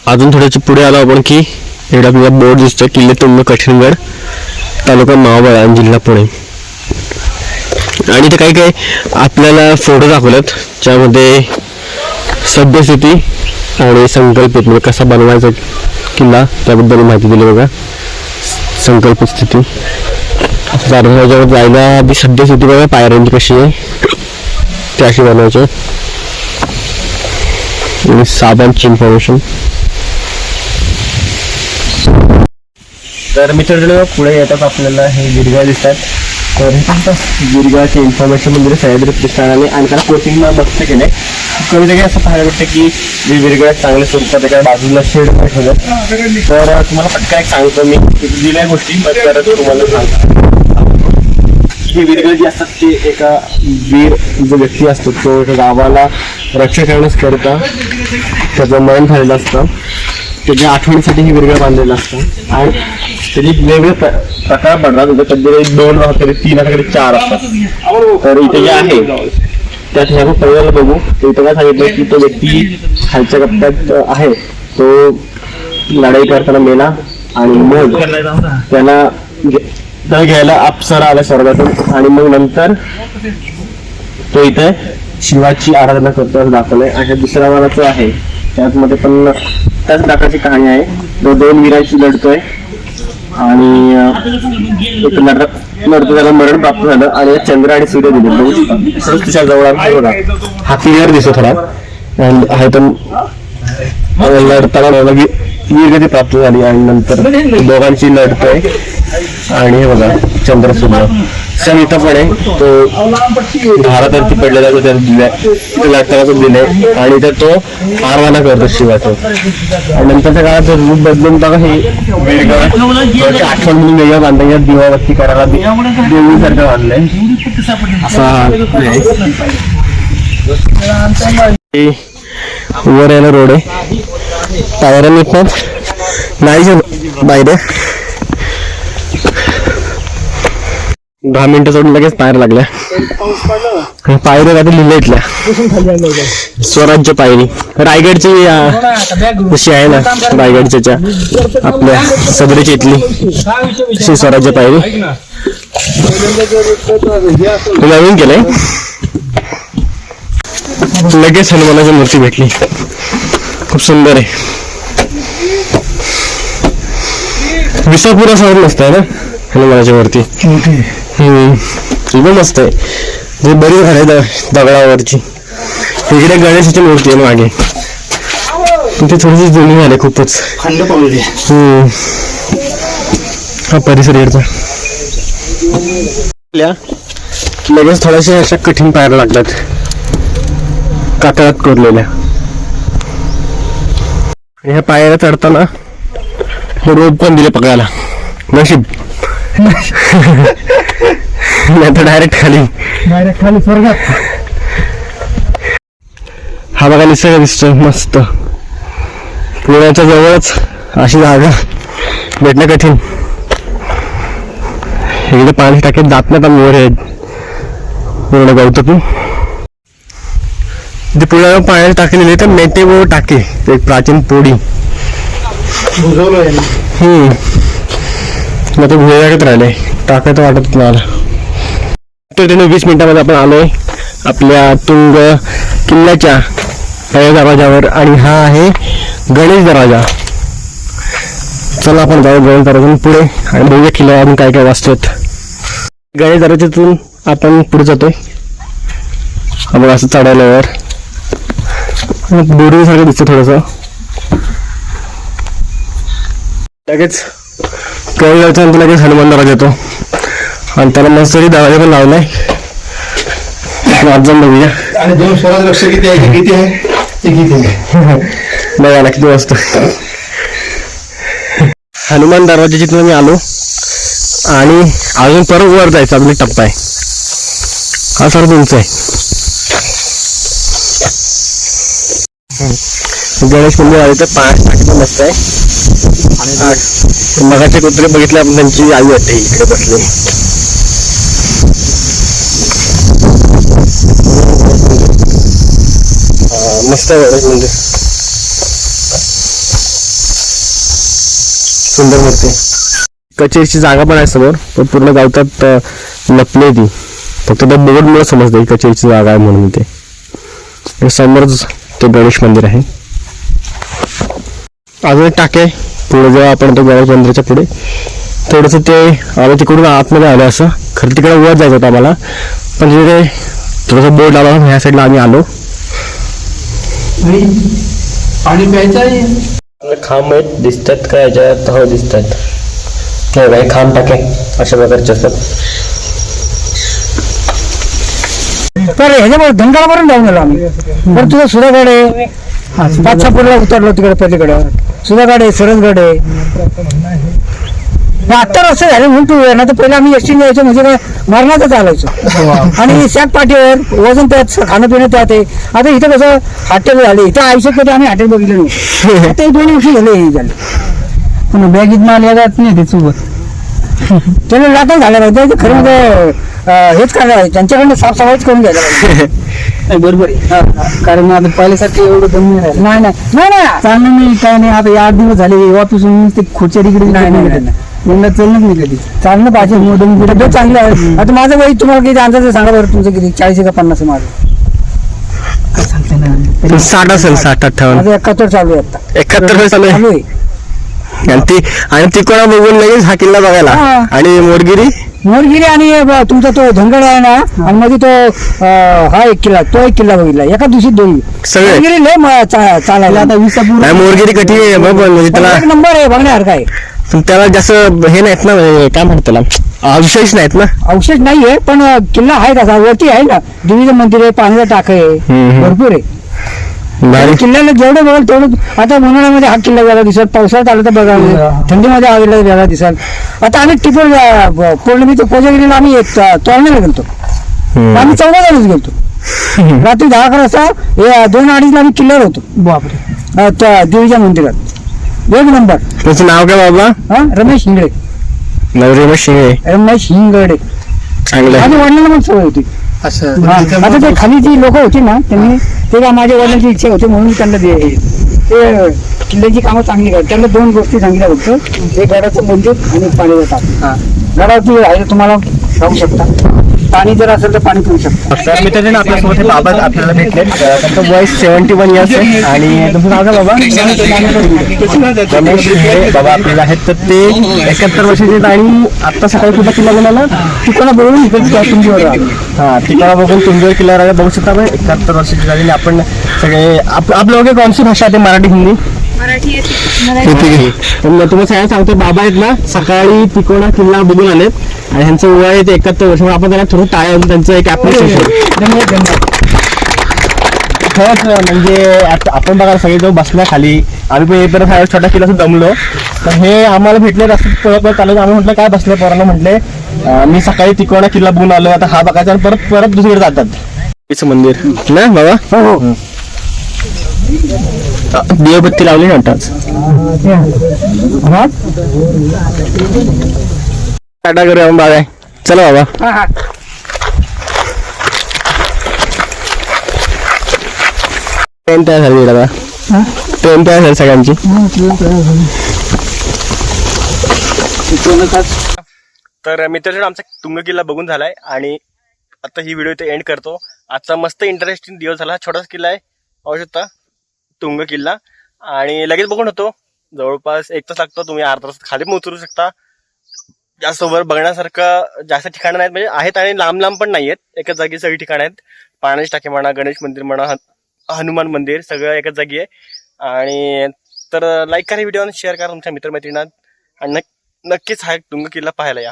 अजून थोड्याच्या पुढे आलो आपण की इकडे आपल्याला बोर्ड दिसतोय किल्ले तुंग कठीणगड, तालुका महाबळावळ, जिल्हा पुणे. आणि ते काही काही आपल्याला फोटो दाखवलेत ज्यामध्ये सद्यस्थिती आणि संकल्पित म्हणजे कसा बनवायचा किल्ला त्याबद्दल माहिती दिली बघा. संकल्पित स्थिती त्याच्यावर जायला आधी सद्यस्थिती बघा पायऱ्यांची कशी आहे ते अशी बनवायची. आणि साबांची इन्फॉर्मेशन. तर मित्रांनो पुढे येतात आपल्याला हे गिरगाव दिसतात. तर हे पण गिरगावची इन्फॉर्मेशन म्हणजे सह्याद्री प्रतिष्ठानाने आणि त्याला कोचिंगला मस्त केले. कधी कधी असं पाहायला भेटतं की वेगवेगळ्या चांगल्या स्वरूपात एका बाजूला शेड ठेवलं. तर तुम्हाला पटकन एक सांगतो मी दिल्या गोष्टी तर तुम्हाला सांगतो. ही वीरगळ जी असतात ते एका वीर जो व्यक्ती असतो तो एका गावाला रक्षा करण्याकरिता त्याचं मरण झालेलं असतं. त्याच्या आठवणीसाठी ही वीरगळ बांधलेलं असतं आणि त्याचे वेगवेगळे प्रकार पडतात. कधी 2 कधी 3 कधी 4 असतात. तर इथे जे आहे त्यात ह्या पहिल्याला बघू तर इथं काय सांगितलं की तो व्यक्ती खालच्या कप्प्यात आहे तो लढाई करताना मेला आणि मग त्याला घ्यायला अप्सरा आल्या स्वर्गातून आणि मग नंतर तो इथे शिवाची आराधना करतो असं दाखवलंय. आणि दुसऱ्या वालाचं आहे त्यामध्ये पण त्याच प्रकारची कहाणी आहे. तो 2 वीरांशी लढतोय आणि लढतो त्याला मरण प्राप्त झालं आणि चंद्र आणि सूर्य दिले बघू शकता. तिच्या जवळ बघा हा क्लिअर दिसतो थोडा आहे तर लढताना वीरगती प्राप्त झाली आणि नंतर दोघांची लढतोय आणि हे बघा चंद्र सूर्य सण इथं पण आहे. तो धारावरती पडलेला तो त्याला दिलाय तिथे लढताना तो दिलाय आणि तर तो आरवाना करतो शिवाचं. आणि नंतरच्या काळात रूप बदलून बघा हे वीरगळ आठवण म्हणून वेगळं बांधायला दिवाबत्ती करायला देवीसारखं बांधलंय असा. वर यायला रोड आहे पायऱ्या मिळतात नाही बाहेर 10 मिनिटं सोडून लगेच पायऱ्या लागल्या. पायऱ्या काय लिहिल्या इथल्या स्वराज्य पायरी रायगडची जशी आहे ना रायगडच्या आपल्या सदरेची इथली स्वराज्य पायरी नवीन केलंय. लगेच हनुमानाची मूर्ती भेटली खूप सुंदर आहे. विसापुरा सावर मस्त आहे ना हनुमानाची मूर्ती एकदम मस्त आहे. जे बरी झाले दगडावरची. इकडे गणेशाची मूर्ती आहे मागे तिथे थोडीशी जुनी झाली खूपच खंड पावली. हा परिसर इकडचा लगेच थोड्याशा अशा कठीण पायऱ्या लागतात कातळात कोरलेल्या. ह्या पायऱ्या चढताना रोप पण दिले पकडायला नशीब नाही तर डायरेक्ट खाली स्वर्गात. हा बघा निसर्ग दिसतो मस्त. पुण्याच्या जवळच अशी जागा भेटणं कठीण. इकडे पाणी टाकीत जात नाही मोर आहेत पूर्ण गवतातून. ते पुण्याला पाण्यात टाकलेले तर मेटेबो टाके एक प्राचीन पोडी मग ते भुयागत राहिले टाकायचं वाटत मला. तर 20 मिनिटांमध्ये आपण आलोय आपल्या तुंग किल्ल्याच्या पहिल्या दरवाजावर आणि हा आहे गणेश दरवाजा. चला आपण जाऊ गणेश दरवाजातून पुढे आणि बघूया किल्ल्यावर अजून काय काय वाचतोय. गणेश दरवाजातून आपण पुढे जातोय. आपण असं चढवल्यावर बोरीसारखं दिसतं थोडंसं. लगेच कळी जायचं लगेच हनुमान दरवाजा येतो आणि त्याला मस्त तरी दरवाजा पण लावलाय. जाऊन बघूया आणि 2 स्वराज लक्ष किती आहे बघा ना किती वाजतो. हनुमान दरवाजा जिथून मी आलो आणि अजून परत वर जायचं आपला टप्पा आहे हा सर तुमचा आहे. गणेश मंदिर आले तर 5 टाकी मस्त आहे. आणि मगाचे कुत्रे बघितले आपण त्यांची आई वाटते इकडे बसले. मस्त आहे गणेश मंदिर. सुंदर मूर्ती. कचेरीची जागा पण आहे समोर, पण पूर्ण गावतात लपली ती. फक्त त्या बोर्डमुळे समजते की कचेरीची जागा आहे म्हणून. ते समोरच ते गणेश मंदिर आहे. अजून एक टाके पुढे जेव्हा आपण तो गणेश मंदिराच्या पुढे थोडंसं ते आम्ही तिकडून आतमध्ये आलो. असं खरं तिकडे वर जायचं होतं आम्हाला, पण तिथे थोडंसं बोर्ड लावला ह्या साईडला आम्ही आलो. पाणी प्यायचं आहे. खांब आहेत दिसतात का याच्यात? हो दिसतात. काही खांब टाके अशा प्रकारचे असतात. तर ह्याच्यामुळे धनगडावरून जाऊन आलो आम्ही. पण तुझं सुधागड आहे, 5-6 पुढला उतरलो तिकडे पलीकडे. सुधागड आहे, सरसगड आहे. आता रस्ते झाले म्हणून तू ना, तर पहिला आम्ही एसटी जायचो म्हणजे काय मरणाचं चालायचो. आणि सॅक पाठीवर वजन त्यात, खाणं पिणं त्यात आहे. आता इथं कसं हॉटेल झाले, इथं आयुष्यात कधी आम्ही हॉटेल बघितलं नाही. आता 2 वर्ष झाले हे झाले. पण बॅगीत माल येत नाही ते सोबत. त्याला लाटच झाल्या पाहिजे. खरं म्हणजे हेच करायला पाहिजे, त्यांच्याकडनं साफसफाईच करून घ्यायला पाहिजे. बरोबर आहे. कारण आता पहिल्यासारखं एवढं दम नाही नाही चाललं नाही काय नाही. आता 8 दिवस झाले ऑफिसून ते खुर्च्या तिकडे नाही यंदा चालणंच नाही कधी. चालणं पाहिजे. मोठं चांगलं आहे. आता माझं वय तुम्हाला किती अंदाज सांगा बरं, तुमचं किती? 40 का 50 आहे माझं. 60 असेल, 60-58. माझं 71 चालू आहे आता. 71 चालू आहे. आणि ती कोणा बघून लगेच हा किल्ला बघायला. आणि मोरगिरी आणि तुमचा तो धनगड आहे ना, आणि मध्ये तो हा एक किल्ला, तो एक किल्ला बघितला एका दिवशी. 2 सगळे मोरगिरी लय चालायला. आता नाही, मोरगिरी कठीण आहे म्हणजे त्याला एक नंबर आहे बघण्यासारखा आहे. पण त्याला जास्त हे नाहीत ना, काय म्हणतात त्याला, अवशेष नाहीत ना. अवशेष नाहीये, पण किल्ला आहे तसा. वरती आहे ना देवीचं मंदिर आहे, पाण्याचा टाक आहे, भरपूर आहे. किल्ल्याला जेवढं बघाल तेवढं. आता उन्हाळ्यामध्ये हा किल्ला वेगळा दिसत, पावसाळ्यात आला तर बघा, थंडीमध्ये आलेला वेगळा दिसाल. आता आम्ही टिपूर पौर्णिमेच्या कोजागिरीला आम्ही तोरण्याला गेलतो. आम्ही 14 जणच गेलतो. रात्री 10-11 वाजता 2-2:30 आम्ही किल्ल्यावर होतो. बापरे. त्या देवीच्या मंदिरात एक नंबर. त्याचं नाव काय बाबा? रमेश हिंगडे. रमेश हिंगडे. चांगलं. माझ्या वडिलांना पण सवय होती. आता ते खाली जी लोक होती ना, त्यांनी ते काय माझ्या वडिलांची इच्छा होती म्हणून त्यांना ते किल्ल्याची कामं चांगली करतात. त्यांना 2 गोष्टी सांगितल्या होतं, एक गडाचं मंदिर आणि पाण्याचा टाक. गडावरती आहे तुम्हाला राहू शकता, पाणी जर असेल तर पाणी पिऊ शकता. तर मित्रांनो, आपल्यासोबत हे बाबा आपल्याला भेटले. त्यांचं वय 71 इयर्स आहे. आणि तुमचं नाव काय बाबा? रमेश हिंगडे बाबा आपल्याला आहेत. तर ते 71 वर्षाचे आहेत. आणि आता सकाळी कुठला किल्ला बनवला? तिकडं बघून इकडे तुमच्यावर आलो. हा, तिकडा बघून तुमच्यावर किल्ल्यावर आले. बघू शकता आपण 71 वर्षाची झालेली आपण सगळे. आपल्या वगैरे कोणती भाषा आहे? मराठी, हिंदी? मराठी. तुम्हाला सगळ्यांना सांगतो, बाबा आहेत ना सकाळी तिकोणा किल्ला बघून आलेत. आणि ह्यांचं वय आहे 71 वर्ष. आपण त्यांना थोडं टाळ्या त्यांचं एक ऍप्लिकेशन. खरंच म्हणजे आपण बघा सगळे जो बसल्या खाली, आम्ही पण येईपर्यंत छोटा किल्ला दमलो. तर हे आम्हाला भेटले रस्त्यात पळत चालू. आम्ही म्हटलं काय बसले पोरांना, म्हटले मी सकाळी तिकोणा किल्ला बघून आलो, आता हा बघायचा. परत दुसरीकडे जातात. मंदिर ना बाबा? हो. दिवबत्ती लावली ना आताच. टाटा करूया बाबा. चला बाबा. ट्रेन तयार झाली दादा. ट्रेन तयार झाली सगळ्यांची. तर मित्रांनो, आमचा तुंग किल्ला बघून झालाय. आणि आता ही व्हिडिओ इथे एंड करतो. आजचा मस्त इंटरेस्टिंग दिवस झाला. छोटाच किल्ला आहे, पाहू शकता तुंग किल्ला. आणि लगेच बघून होतो. जवळपास 1 तास लागतो. तुम्ही अर्धा तास खाली पण उतरू शकता. जास्त वर बघण्यासारखं जास्त ठिकाणं नाहीत, म्हणजे आहेत आणि लांब पण नाहीयेत. एकाच जागी सगळी ठिकाणं आहेत. पाण्याची टाकी म्हणा, गणेश मंदिर म्हणा, हनुमान मंदिर, सगळं एकाच जागी आहे. आणि तर लाईक करा व्हिडिओ आणि शेअर करा तुमच्या मित्रमैत्रिणींना. आणि नक्कीच हा तुंग किल्ला पाहायला या.